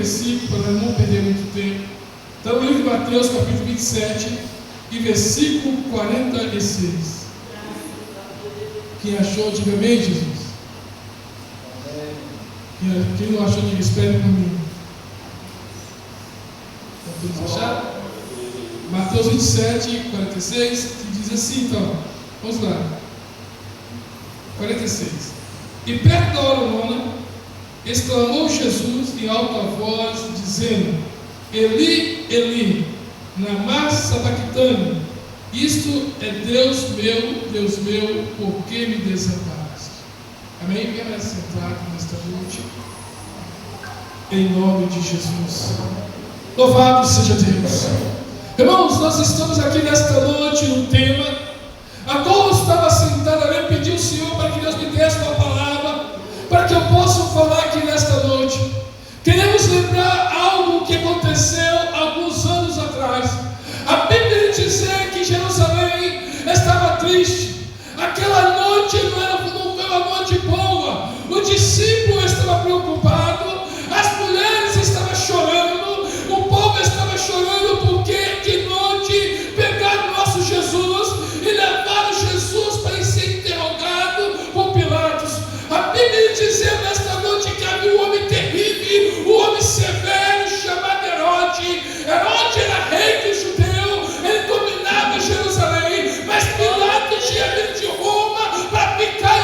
versículo para não perder muito tempo. Está no livro de Mateus, capítulo 27, e versículo 46. Quem achou, diga amém, Jesus. Quem não achou, diga espere por mim. Todos acharam? Mateus 27, 46, que diz assim, então, vamos lá. 46. E perto da hora nona, exclamou Jesus em alta voz, dizendo: Eli, Eli, lama sabachthani. Isto é: Deus meu, por que me desamparaste? Amém? Quero ser sentado nesta noite, em nome de Jesus. Louvado seja Deus. Irmãos, nós estamos aqui nesta noite no tema, a qual eu estava sentado ali e pedi ao Senhor para que Deus me desse uma palavra, para que eu possa falar aqui nesta noite. Queremos lembrar algo que aconteceu alguns anos atrás. A Bíblia diz que Jerusalém estava triste. Aquela noite não foi uma noite boa. O discípulo estava preocupado, as mulheres estavam chorando, o povo estava chorando porque de noite pegaram nosso Jesus e levaram Jesus para ser interrogado por Pilatos. A Bíblia diz nesta noite que havia um homem terrível, um homem severo chamado Herodes. Herodes era rei dos judeus, ele dominava Jerusalém, mas Pilatos tinha vindo de Roma para ficar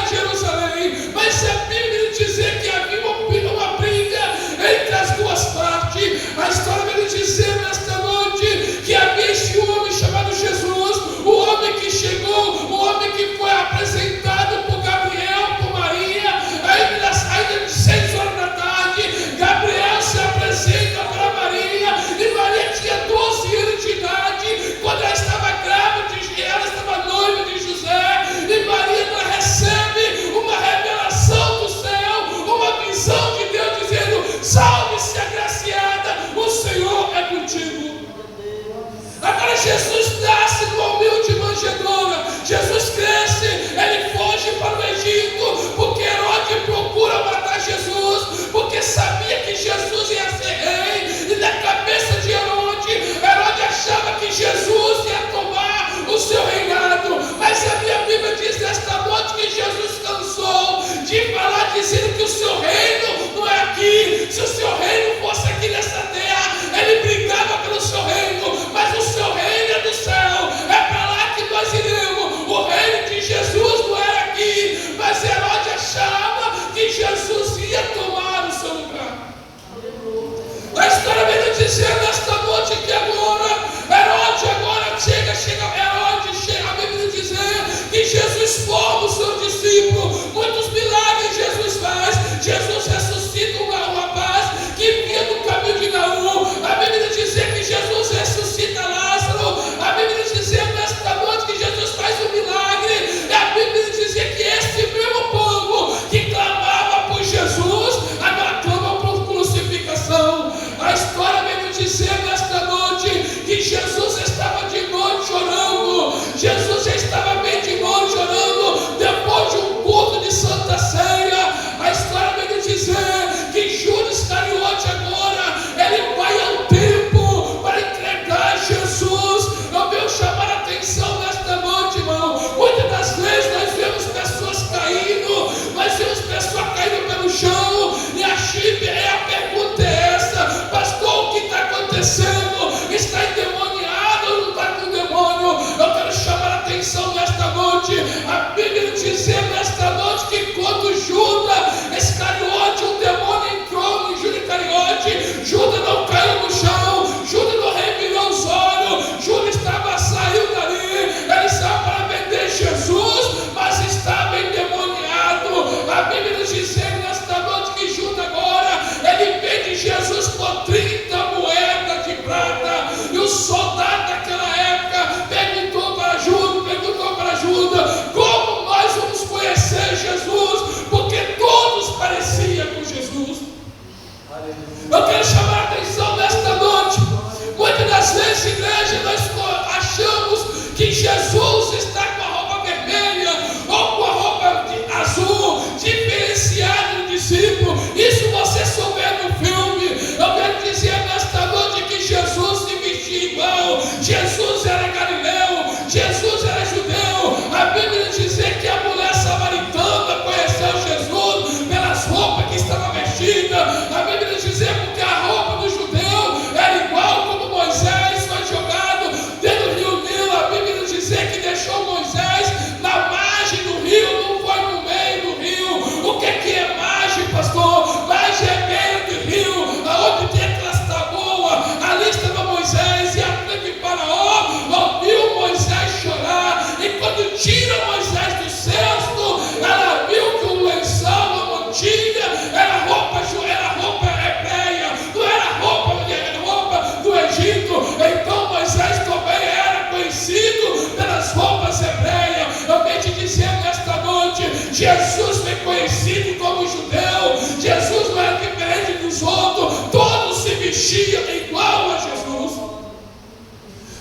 reconhecido como judeu. Jesus não era diferente dos outros, todos se vestiam igual a Jesus.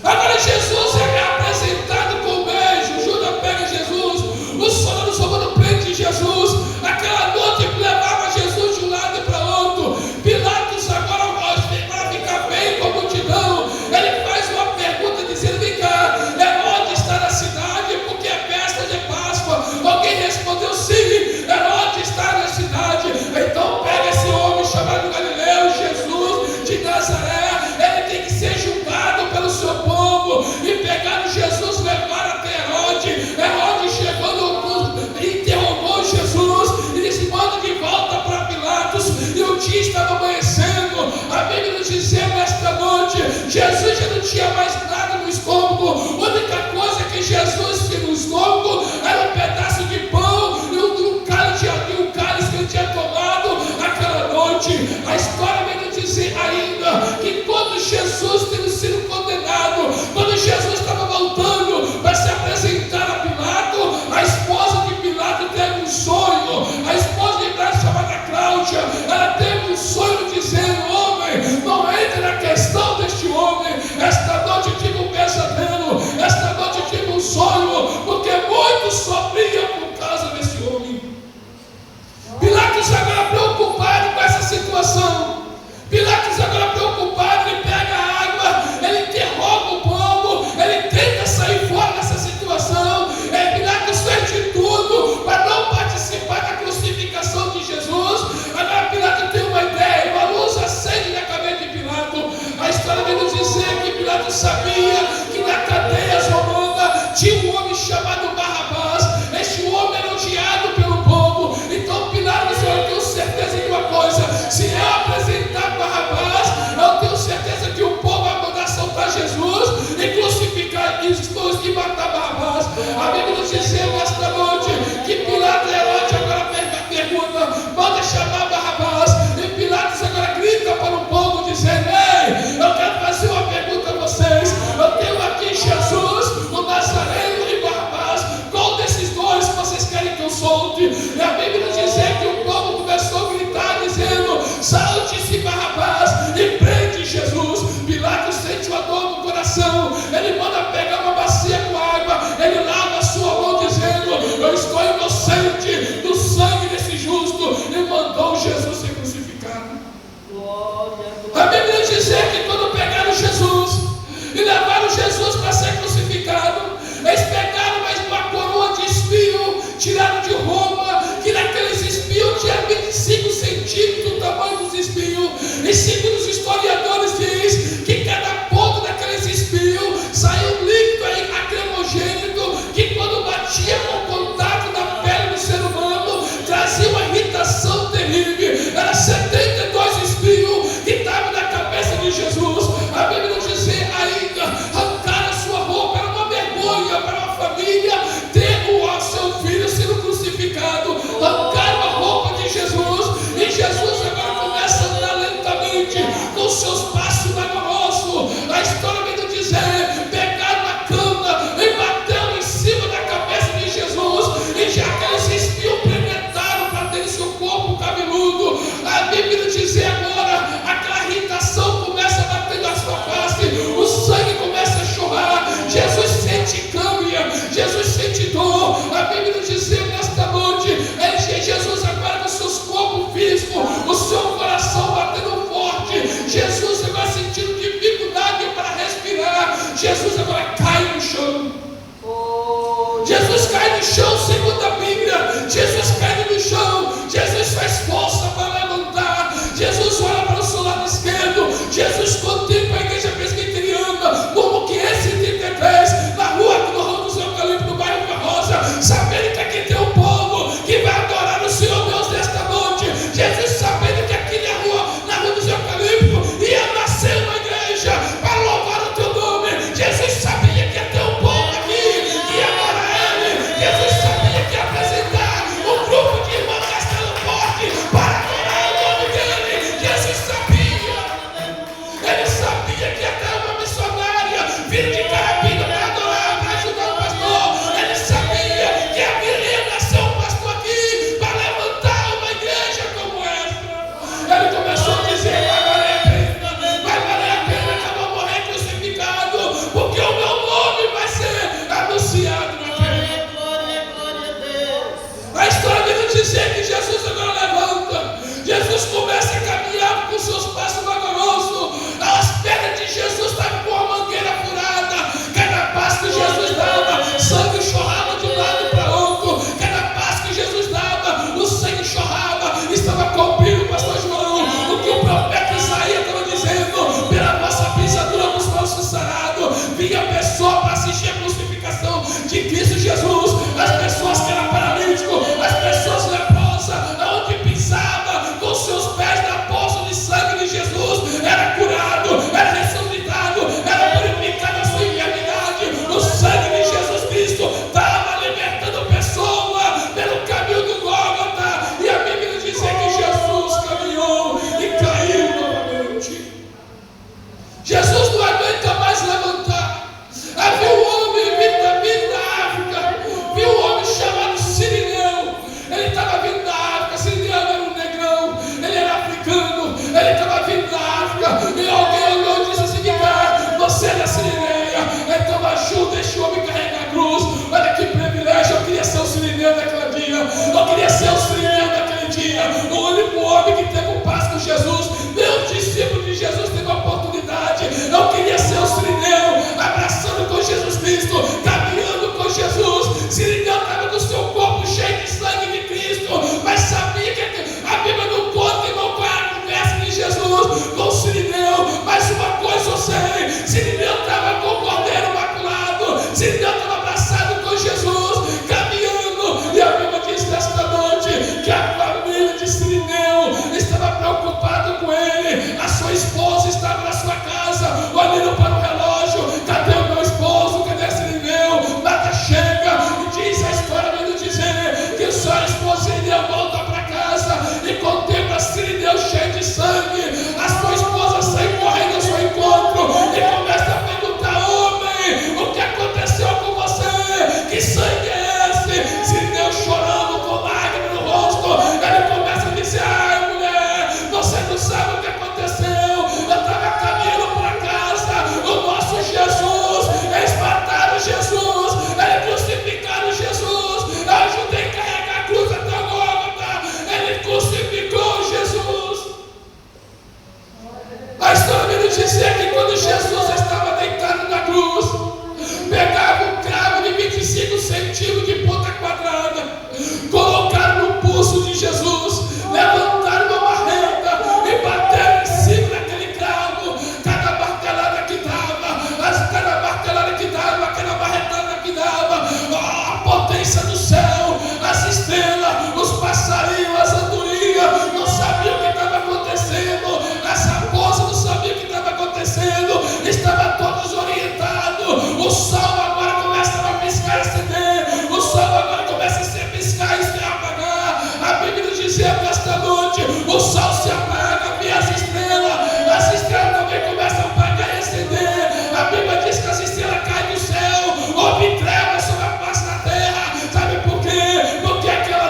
Agora Jesus é apresentado com beijo. Judas pega Jesus, o soldado romano prende Jesus. Aquela noite levava Jesus de um lado para outro. Pilatos agora, para ficar bem com a multidão, ele faz uma pergunta dizendo: vem cá, Herodes está na cidade porque é festa de Páscoa. Alguém respondeu: sim, Herodes está na cidade. Então pega esse homem chamado Galileu, Jesus de Nazaré, ele tem que ser julgado pelo seu povo. E pegaram Jesus, levaram até Herodes. Herodes chegou interrogou Jesus e disse: manda de volta para Pilatos. E o dia estava amanhecendo. A Bíblia nos diz: nesta noite Jesus já não tinha mais nada no estômago. A única coisa que Jesus tinha no estômago era um pedaço de pão e um cálice que ele tinha tomado aquela noite. A história vem nos dizer ainda que quando Jesus teve sido condenado, quando Jesus estava voltando para se apresentar a Pilato, a esposa de Pilato teve um sonho. A esposa de Pilato, chamada Cláudia, ela teve um sonho dizendo: homem, não entre na questão deste homem. Esta noite eu tive um pesadelo, esta noite eu tive um sonho, porque muitos sofriam por causa desse homem. Pilatos agora preocupado com essa situação. Pilatos agora preocupado, ele pega a água, ele interroga o povo, ele tenta sair fora dessa situação. Pilatos fez de tudo para não participar da crucificação de Jesus. Agora Pilatos tem uma ideia, uma luz acende na cabeça de Pilato. A história vem nos dizer que Pilatos sabia que na cadeia romana tinha um homem chamado Barrabás. Este homem era odiado pelo povo. Então Pilatos: eu tenho certeza de uma coisa, se eu apresentar Barrabás, eu tenho certeza que o povo vai mandar soltar Jesus e crucificar e matar Barrabás. A Bíblia nos diz nesta noite que Pilatos e Herodes agora pergunta: manda chamar Barrabás. E Pilatos agora grita para o povo dizendo: ei, eu quero fazer uma pergunta a vocês. Eu tenho aqui Jesus, o Nazareno, e Barrabás. Qual desses dois vocês querem que eu solte? E a Bíblia nos diz que o povo começou a gritar dizendo: solte-se Barrabás e prende Jesus. Pilatos sente uma dor no coração. Ele manda pegar uma bacia com água, ele lava a sua mão dizendo: eu estou inocente do sangue desse justo. E mandou Jesus ser crucificado. A Bíblia diz que quando pegaram Jesus e levaram Jesus para ser crucificado, eles pegaram mais uma coroa de espinho tirado de Roma, que naqueles dizer que Jesus agora levanta. Jesus começa a caminhar com seus passos vagarosos. As pernas de Jesus estavam com a mangueira furada. Cada passo que Jesus dava, sangue chorrava de um lado para outro. Cada passo que Jesus dava, o sangue chorrava. Estava cumprindo, pastor João, o que o profeta Isaías estava dizendo: pela vossa pisadura nos nossos sarados. Vinha a pessoa para assistir a crucificação de Cristo Jesus. As pessoas que eram paralíticos, as pessoas leprosas, aonde pisava com seus pés na poça de sangue de Jesus, era curado, era ressuscitado, era purificado a sua enfermidade. O sangue de Jesus Cristo estava libertando a pessoa pelo caminho do Gólgota. E a Bíblia diz que Jesus caminhou e caiu novamente. Jesus não aguenta mais levantar. Havia um homem vindo da África, viu um homem chamado Sirineu. Ele estava vindo da África. Sirineu era um negrão, ele era africano, ele estava vindo da África. E alguém olhou e disse assim: você é da Sirineia, então ajuda este homem a carregar a cruz. Olha que privilégio, eu queria ser o Sirineu daquele dia, eu queria ser o Sirineu daquele dia. O único homem que teve um passo com Jesus, meu discípulo de Jesus teve a oportunidade. Eu queria ser o Sirineu, abraçando com Jesus Cristo, caminhando com Jesus. Sirineu estava com o seu corpo cheio de sangue de Cristo, mas sabia que a Bíblia não conta, irmão, qual é a conversa de Jesus com o Sirineu. Mas uma coisa eu sei: Sirineu estava com o cordeiro imaculado, Sirineu estava abraçado com Jesus, caminhando. E a Bíblia diz nesta noite que a família de Sirineu estava preocupada com ele. A sua esposa estava na sua casa, olhando para o relógio: cadê o meu esposo? Cadê Sirineu? Nada chega. E diz a história, vindo dizer que sua esposa Sirineu volta para casa e contempla Sirineu cheio de sangue. A sua esposa sai correndo ao seu encontro e começa a perguntar: homem, o que aconteceu com você? Que sangue é esse? Sirineu chorando com lágrimas no rosto, ele começa a dizer: ai, mulher, você não sabe o que aconteceu. Eu estava caminhando para casa, o nosso Jesus, eles mataram Jesus, eles crucificaram Jesus. Eu ajudei a carregar a cruz até o Gólgota, ele crucificou Jesus. A história me dizia que quando Jesus estava deitado na cruz, pegava um cravo de 25 centímetros de ponta quadrada, colocaram no pulso de Jesus, levantaram uma marreta e bateram em cima daquele cravo. Cada martelada que dava, cada martelada que dava, aquela marretada que dava, a potência do céu, as estrelas, os passarinhos, as andorinhas não sabiam o que estava acontecendo, as raposas não sabiam o que estava acontecendo, estavam todos orientados. O sol agora começa a piscar e acender, o sol agora começa a piscar e se apagar. A Bíblia dizia nesta noite: o sol se apaga, vê as estrelas também começam a apagar e acender. A Bíblia diz que as estrelas caem do céu, houve trevas sobre a face da terra. Sabe por quê? Porque aquela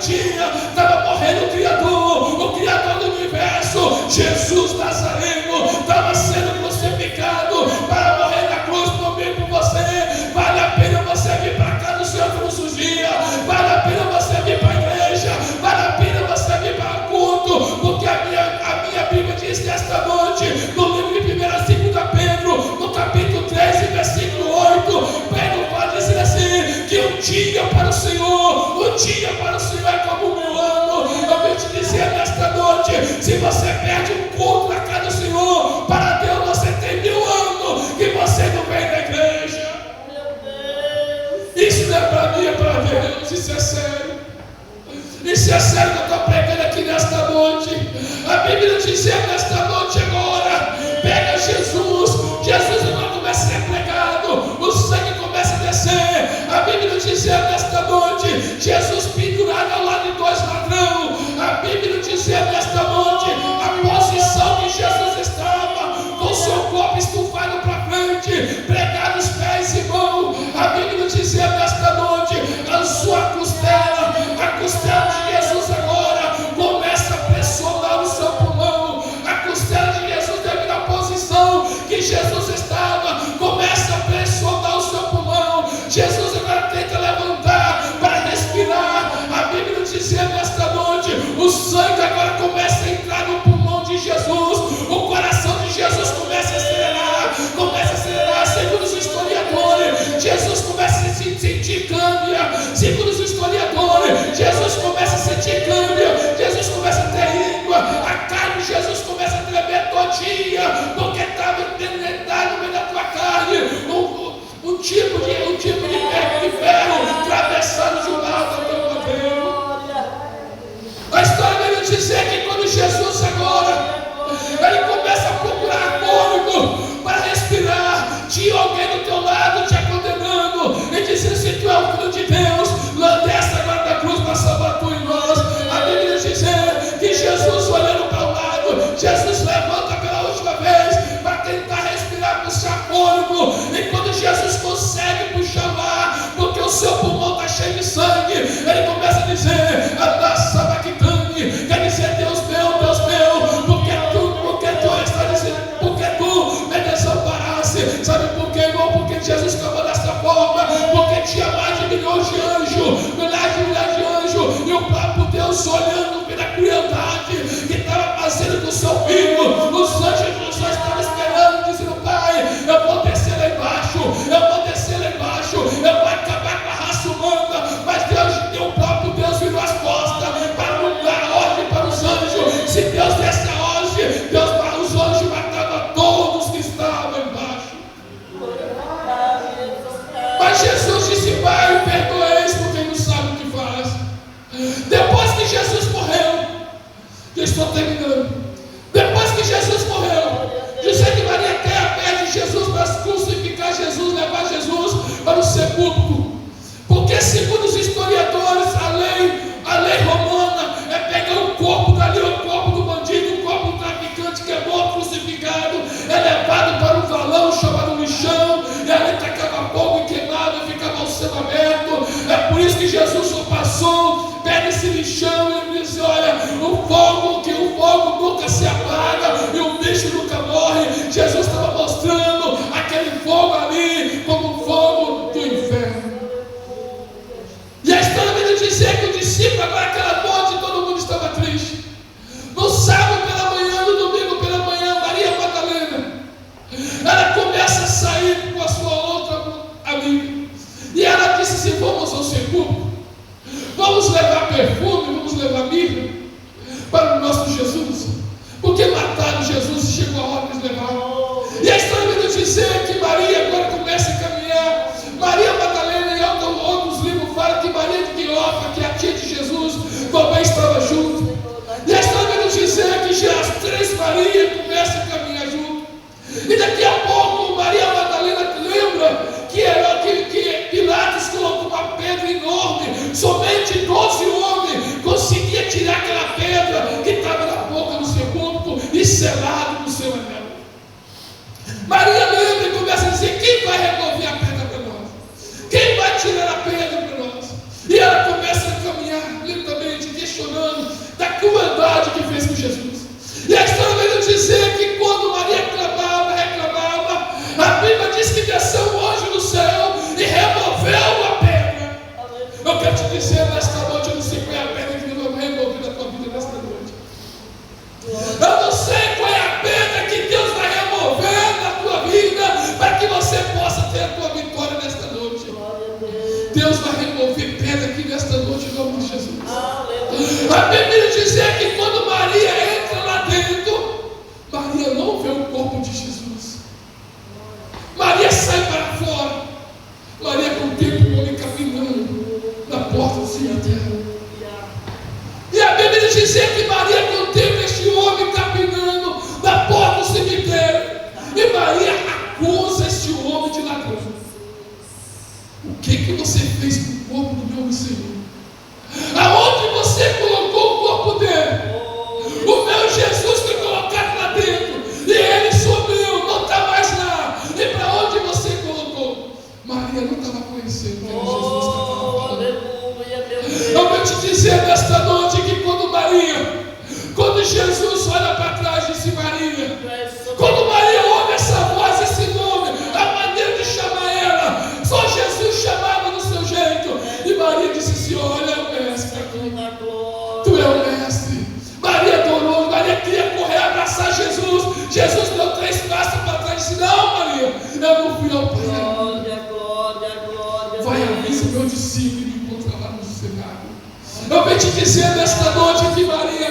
dia estava morrendo o Criador do universo. Jesus Nazareno estava sendo crucificado para morrer na cruz por mim e por você. Vale a pena você vir para cá no Senhor todos os dias, vale a pena você vir para a igreja, vale a pena você vir para o culto, porque a minha Bíblia diz nesta noite, no livro de 1 e 2 Pedro, no capítulo 3 e versículo 8, Pedro pode dizer assim: que um dia para o Senhor é como 1000 anos. Eu vim te dizer nesta noite: se você perde um culto na casa do Senhor, para Deus você tem 1000 anos que você não vem na igreja. Isso não é para mim, é para Deus. Isso é sério. Isso é sério que eu estou pregando aqui nesta noite. A Bíblia diz nesta noite agora: pega Jesus não começa a ser pregado, o sangue começa a descer. A Bíblia diz nesta noite: Jesus pendurado ao lado de 2 ladrões. A Bíblia diz nesta noite a posição que Jesus estava, com seu corpo estufado para frente, pregado os pés e mãos. A Bíblia diz nesta noite: a sua costela, a costela de Jesus agora começa a pressionar o seu pulmão, a costela dizer nesta noite, o sangue agora começa a entrar no pulmão de Jesus, o coração de Jesus começa a acelerar, segundo os historiadores, Jesus começa a se sentir câmbia, segundo os historiadores, Jesus começa a sentir câmbia, Jesus começa a ter língua, a carne de Jesus começa a tremer todinha, porque estava penetrado no meio da tua carne, um tipo de ferro atravessando de um lado ao teu madeiro. A história vai nos dizer que quando Jesus agora, ele começa a procurar fôlego para respirar, tinha alguém do teu lado te condenando e dizendo: se tu é o Filho de Deus, desce agora da cruz para salvar tu e nós. A Bíblia diz que Jesus, olhando para o lado, Jesus levanta pela última vez para tentar respirar, puxar fôlego, e quando Jesus consegue puxar o ar, porque o seu pulmão está cheio de sangue, ele começa a dizer: Sabachthani, quer dizer Deus meu, porque tu está dizendo, porque tu me desamparaste. Sabe por quê, irmão? Porque Jesus clamou dessa forma, porque tinha mais de milhões de anjos, milhares de anjos, e o próprio Deus olhando pela crueldade que estava fazendo com o seu filho. Os anjos só estavam esperando, dizendo: Pai, eu vou descer lá embaixo, eu vou acabar com a raça humana. Mas Deus, o próprio Deus virou as costas para não dar ordem para os anjos. Se Deus desse a ordem, os anjos matavam todos que estavam embaixo. Mas Jesus disse: Pai, perdoe-os, porque não sabem o que faz. Depois que Jesus morreu, eu estou terminando. Depois que Jesus morreu, dizem que Maria Terra pede Jesus para crucificar Jesus, levar Jesus para o sepulcro. Porque segundo os historiadores, a lei romana é pegar o corpo dali, o corpo do bandido, o corpo do traficante que é morto, crucificado, é levado para um valão chamado lixão, e ali tacava fogo e queimava e ficava o céu aberto. É por isso que Jesus só passou, pega esse lixão e ele diz: olha, o fogo nunca se apaga e o bicho nunca morre. Jesus estava mostrando aquele fogo ali como um fogo do inferno. E a história vai nos dizer que o discípulo, agora aquela noite, todo mundo estava triste. No sábado pela manhã, no domingo pela manhã, Maria Madalena, ela começa a sair com a sua outra amiga, e ela disse assim: vamos ao sepulcro, vamos levar perfume, vamos levar mirra para o nosso Jesus, porque mataram Jesus e chegou a hora de levar. E a história vai nos dizer que Maria agora começa a caminhar. Maria Madalena, e outros livros falam que Maria de Cleófas, que é a tia de Jesus, também estava junto. E a história vai nos dizer que já as três Marias começam a caminhar junto. E daqui a pouco Maria Madalena lembra que Pilatos colocou uma pedra enorme, somente 12 homens conseguiam tirar aquela pedra que estava na boca do sepulcro e selado no seu anel. Maria lembra e começa a dizer: quem vai remover a pedra para nós? Quem vai tirar a pedra para nós? E ela começa a caminhar lentamente, questionando da crueldade que fez com Jesus. E a história vai nos dizer que quando Maria reclamava, a Bíblia diz que desceu um anjo do céu e removeu a pedra. Eu quero te dizer nesta noite, eu não sei qual é a pedra que Deus vai remover na tua vida nesta noite. Eu não sei qual é a pedra que Deus vai remover na tua vida para que você possa ter a tua vitória nesta noite. Deus vai remover pedra aqui nesta noite em nome de Jesus. A Bíblia diz que quando Maria entra lá dentro, Maria não vê o corpo de Jesus. Maria sai para fora. Maria contempla o homem caminhando na porta do cemitério. E a Bíblia diz que Maria contempla este homem caminhando na porta do cemitério. E Maria acusa este homem de ladrão. O que você fez com o corpo do meu Senhor? Aonde você colocou o corpo dele? O meu Jesus foi colocado lá dentro e ele sumiu, não está mais lá. E para onde você colocou? Maria não estava conhecendo quem Jesus estava falando. Eu vou te dizer nesta noite que quando Tu é o mestre. Maria adorou, Maria queria correr, abraçar Jesus. Jesus deu 3 passos para trás e disse: não, Maria, eu não fui ao Pai. Vai, avisa meu discípulo e me encontra lá no sossegado. Eu venho te dizer nesta noite que Maria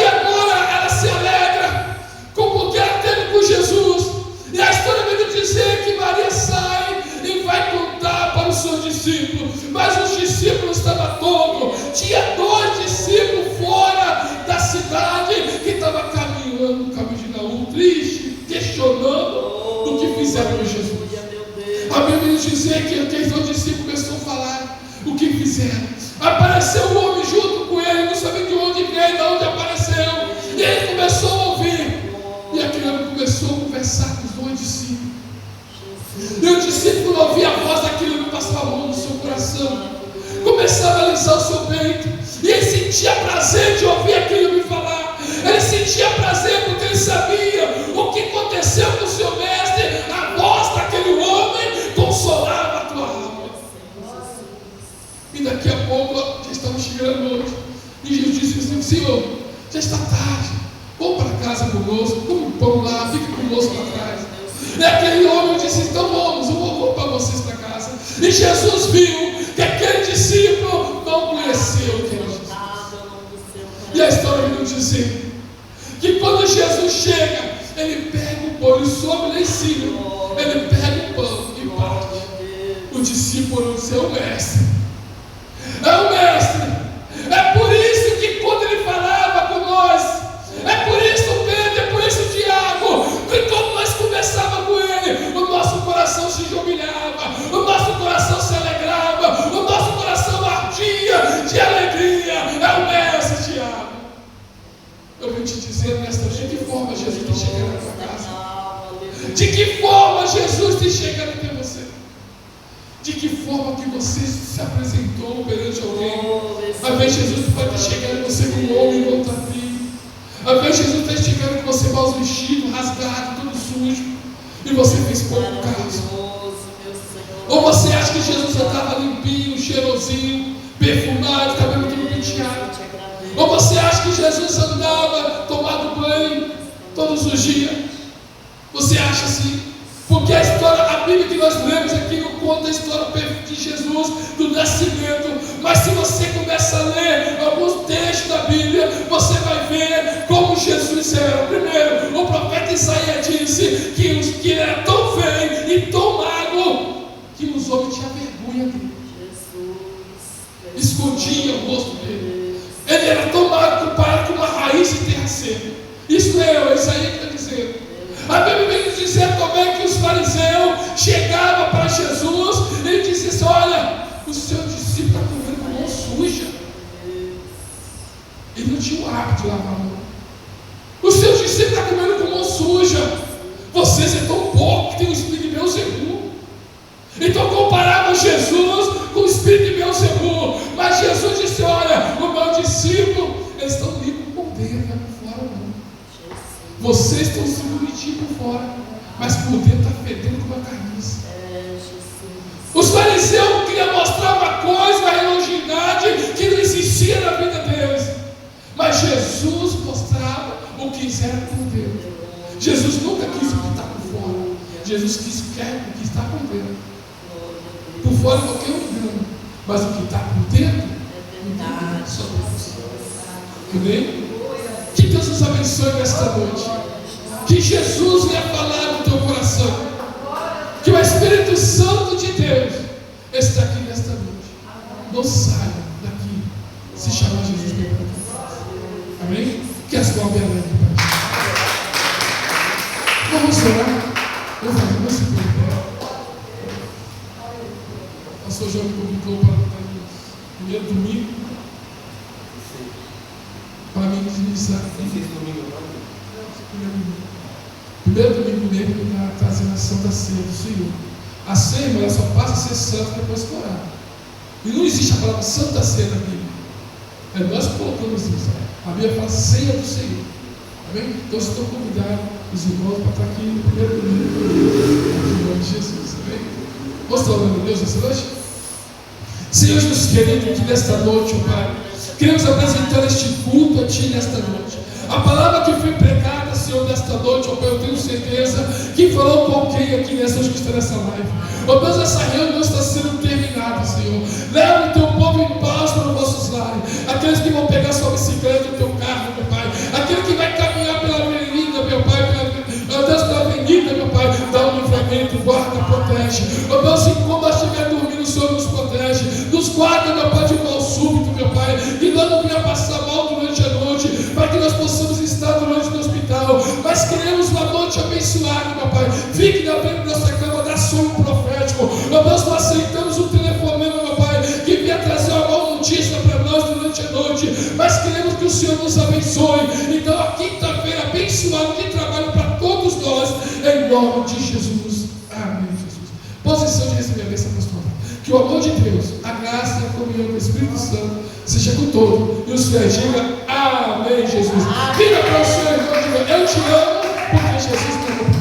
agora ela se alegra com o que ela teve com Jesus. E a história vem nos dizer que Maria sai e vai contar para os seus discípulos. Mas os discípulos estavam todos. Tinha 2 discípulos fora da cidade que estavam caminhando no caminho de Naú, triste, questionando o que fizeram com Jesus. A Bíblia nos dizer que aqueles 2 discípulos começaram a falar o que fizeram. Apareceu um homem junto com ele, não sabia de onde veio, de onde apareceu. E ele começou a ouvir. E aquele homem começou a conversar com os 2 discípulos. E o discípulo, quando ouvia a voz daquele homem, passava a mão no seu coração, começava a alisar o seu peito. E ele sentia prazer de ouvir aquele homem falar. Ele sentia prazer porque ele sabia o que aconteceu com o seu mestre. A voz daquele homem consolava a tua alma. E daqui a pouco já estamos chegando hoje. E Jesus disse assim: Senhor, já está tarde, vamos para casa conosco, come um pão lá, fique conosco lá atrás. E aquele homem disse: então vamos, eu vou levar vocês para casa. E Jesus viu que aquele discípulo não conheceu quem era Jesus. E a história vai nos dizer que quando Jesus chega, ele pega o pão, ele sobe lá em cima, ele pega o pão e parte. O discípulo disse: é o mestre. É o mestre. É por isso que quando ele falava com nós, é por isso Pedro, é por isso Tiago, que quando nós conversávamos com ele, o nosso coração se jubilava, o nosso coração se alegrava, o nosso coração ardia de alegria. É o mestre, Tiago. Eu vou te dizer nesta noite, de que forma Jesus tem chegado na tua casa? De que forma Jesus tem chegado até você? De que forma que você se apresentou perante alguém? Às vezes Jesus pode ter chegado em você como um homem voltativo. Às vezes Jesus está chegando com você mal vestido, rasgado, todo sujo, e você fez pouco caso. Ou você acha que Jesus já estava limpinho, cheirosinho, perfumado, cabelo todo penteado. Ou você acha que Jesus andava tomado banho todos os dias. Você acha assim? Porque a história, a Bíblia que nós lemos aqui não conta a história de Jesus, do nascimento. Mas se você começa a ler alguns textos da Bíblia, você vai ver como Jesus era. Primeiro, o profeta Isaías disse que ele era tão feio e tão magro que os homens tinham vergonha dele. Escondia o rosto dele. Ele era tão magro comparado com uma raiz de terra seca. Isso é Isaías que está dizendo. A Bíblia vem nos dizer também que os fariseus chegavam para Jesus e ele dizia assim: olha, o seu discípulo está comendo com mão suja. Ele não tinha o hábito de lavar a mão. O seu discípulo está comendo com mão suja. Vocês é tão pouco que tem o espírito de Beelzebul. Então comparava Jesus com o espírito de Beelzebul. Mas Jesus disse: olha, o meu discípulo, eles estão limpos por dentro, não é por fora não. Vocês estão se bonitinhos por fora, mas por dentro está fedendo com uma carniça. Os fariseus queriam mostrar uma coisa, uma religiosidade que não existia na vida deles. Mas Jesus mostrava o que era por dentro. Jesus nunca quis o que está por fora. Jesus quer o que está por dentro. Por fora qualquer um engano, mas o que está por dentro, só Deus. Amém? Que Deus nos abençoe nesta noite. Que Jesus venha falar no teu coração. Que o Espírito Santo de Deus está aqui nesta noite. Não saia daqui se chamar Jesus de Deus. Amém? Que as mãos me alegrem. Vamos orar. Vamos se perder. O pastor João me convidou para estar no primeiro domingo. Para mim ministrar. Primeiro domingo dele está trazendo a Santa Ceia do Senhor. A ceia, ela só passa a ser santa depois de orar. E não existe a palavra Santa Ceia na Bíblia. É nós que colocamos isso. A Bíblia fala ceia do Senhor. Amém? Então estou convidando os irmãos para estar aqui no primeiro domingo. Em nome de Jesus. Amém? Vamos estar orando a Deus essa noite? Senhor Jesus querido, que nesta noite, ó Pai, queremos apresentar este culto a Ti nesta noite. A palavra que foi pregada, Senhor, nesta noite, ó Pai, eu tenho certeza que falou com alguém aqui nessa live. Ó Deus, essa reunião está sendo terminada, Senhor. Leva o Teu povo em paz para os vossos lares. Aqueles que vão pegar sua bicicleta, o Teu carro, meu Pai. Aquele que vai caminhar pela avenida, meu Pai, ó Deus, pela avenida, meu Pai, dá um livramento, guarda, protege. Ó Deus, enquanto nós estiver dormindo, o Senhor nos protege. Nos guarda, meu Pai, de mal súbito, meu Pai. Que nós não venha passar mal durante a noite, para que nós possamos estar durante o hospital. Mas queremos uma noite abençoada, meu Pai. Fique na beira da nossa cama, dá sono profético. Ó Deus, nós aceitamos o telefonema, meu Pai, que venha trazer uma boa notícia para nós durante a noite. Mas queremos que o Senhor nos abençoe. Então, a quinta-feira abençoada de trabalho para todos nós, em nome de Jesus. Amém, Jesus. Posição de receber a bênção pastoral. Que o amor de Deus, a graça e a comunhão do Espírito Santo seja com todos. E os fiéis digam amém, Jesus. Diga para o Senhor, irmão, eu te amo, porque Jesus me amou.